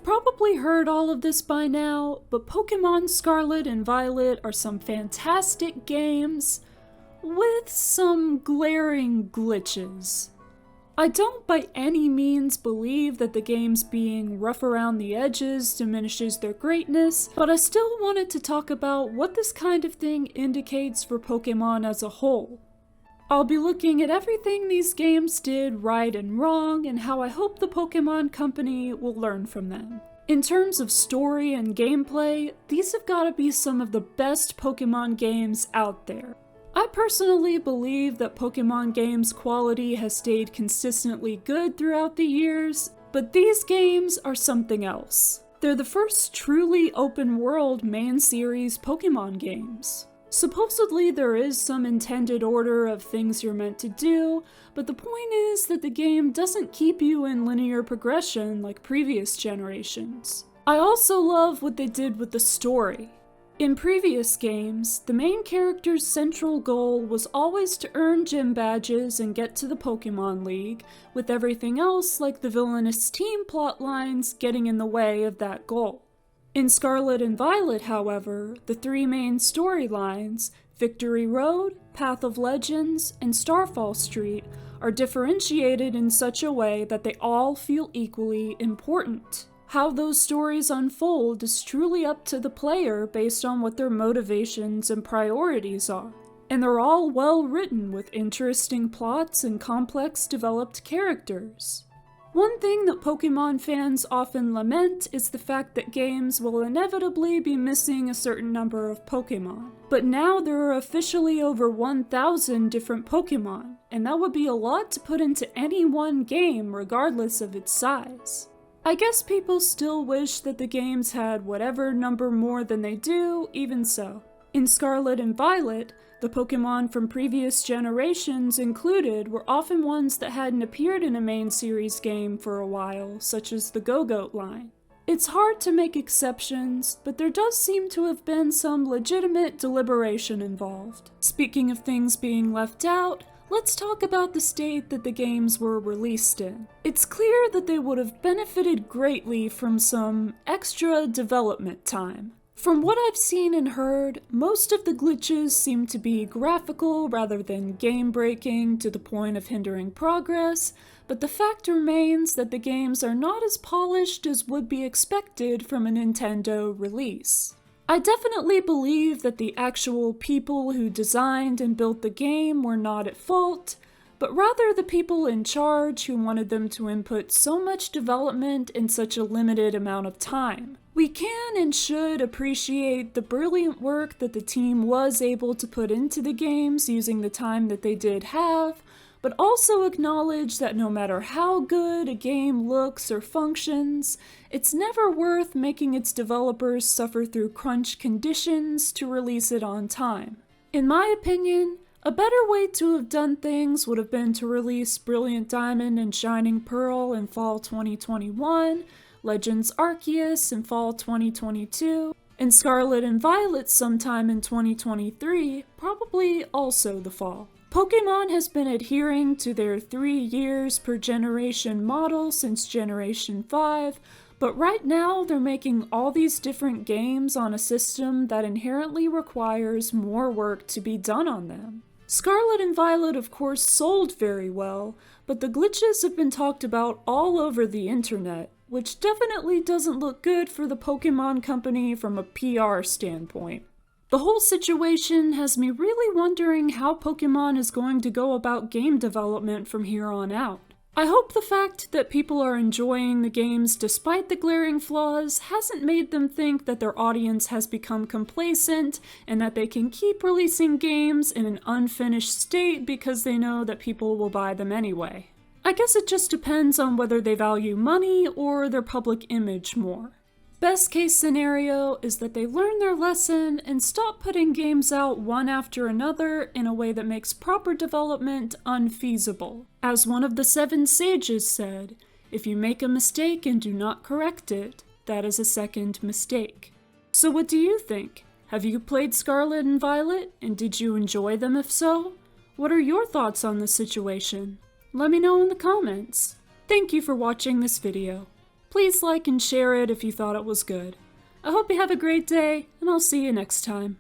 probably heard all of this by now, but Pokemon Scarlet and Violet are some fantastic games with some glaring glitches. I don't by any means believe that the games being rough around the edges diminishes their greatness, but I still wanted to talk about what this kind of thing indicates for Pokemon as a whole. I'll be looking at everything these games did right and wrong, and how I hope the Pokemon Company will learn from them. In terms of story and gameplay, these have got to be some of the best Pokemon games out there. I personally believe that Pokemon games' quality has stayed consistently good throughout the years, but these games are something else. They're the first truly open-world main series Pokemon games. Supposedly there is some intended order of things you're meant to do, but the point is that the game doesn't keep you in linear progression like previous generations. I also love what they did with the story. In previous games, the main character's central goal was always to earn gym badges and get to the Pokemon League, with everything else like the villainous team plotlines getting in the way of that goal. In Scarlet and Violet, however, the three main storylines, Victory Road, Path of Legends, and Starfall Street, are differentiated in such a way that they all feel equally important. How those stories unfold is truly up to the player based on what their motivations and priorities are. And they're all well written with interesting plots and complex developed characters. One thing that Pokemon fans often lament is the fact that games will inevitably be missing a certain number of Pokemon. But now there are officially over 1,000 different Pokemon, and that would be a lot to put into any one game regardless of its size. I guess people still wish that the games had whatever number more than they do, even so. In Scarlet and Violet, the Pokemon from previous generations included were often ones that hadn't appeared in a main series game for a while, such as the Go-Goat line. It's hard to make exceptions, but there does seem to have been some legitimate deliberation involved. Speaking of things being left out, let's talk about the state that the games were released in. It's clear that they would have benefited greatly from some extra development time. From what I've seen and heard, most of the glitches seem to be graphical rather than game-breaking to the point of hindering progress, but the fact remains that the games are not as polished as would be expected from a Nintendo release. I definitely believe that the actual people who designed and built the game were not at fault, but rather the people in charge who wanted them to input so much development in such a limited amount of time. We can and should appreciate the brilliant work that the team was able to put into the games using the time that they did have, but also acknowledge that no matter how good a game looks or functions, it's never worth making its developers suffer through crunch conditions to release it on time. In my opinion, a better way to have done things would have been to release Brilliant Diamond and Shining Pearl in fall 2021, Legends Arceus in fall 2022, and Scarlet and Violet sometime in 2023, probably also the fall. Pokemon has been adhering to their 3 years per generation model since Generation 5, but right now they're making all these different games on a system that inherently requires more work to be done on them. Scarlet and Violet of course sold very well, but the glitches have been talked about all over the internet, which definitely doesn't look good for the Pokemon Company from a PR standpoint. The whole situation has me really wondering how Pokemon is going to go about game development from here on out. I hope the fact that people are enjoying the games despite the glaring flaws hasn't made them think that their audience has become complacent and that they can keep releasing games in an unfinished state because they know that people will buy them anyway. I guess it just depends on whether they value money or their public image more. Best case scenario is that they learn their lesson and stop putting games out one after another in a way that makes proper development unfeasible. As one of the 7 sages said, if you make a mistake and do not correct it, that is a second mistake. So what do you think? Have you played Scarlet and Violet, and did you enjoy them if so? What are your thoughts on the situation? Let me know in the comments. Thank you for watching this video. Please like and share it if you thought it was good. I hope you have a great day, and I'll see you next time.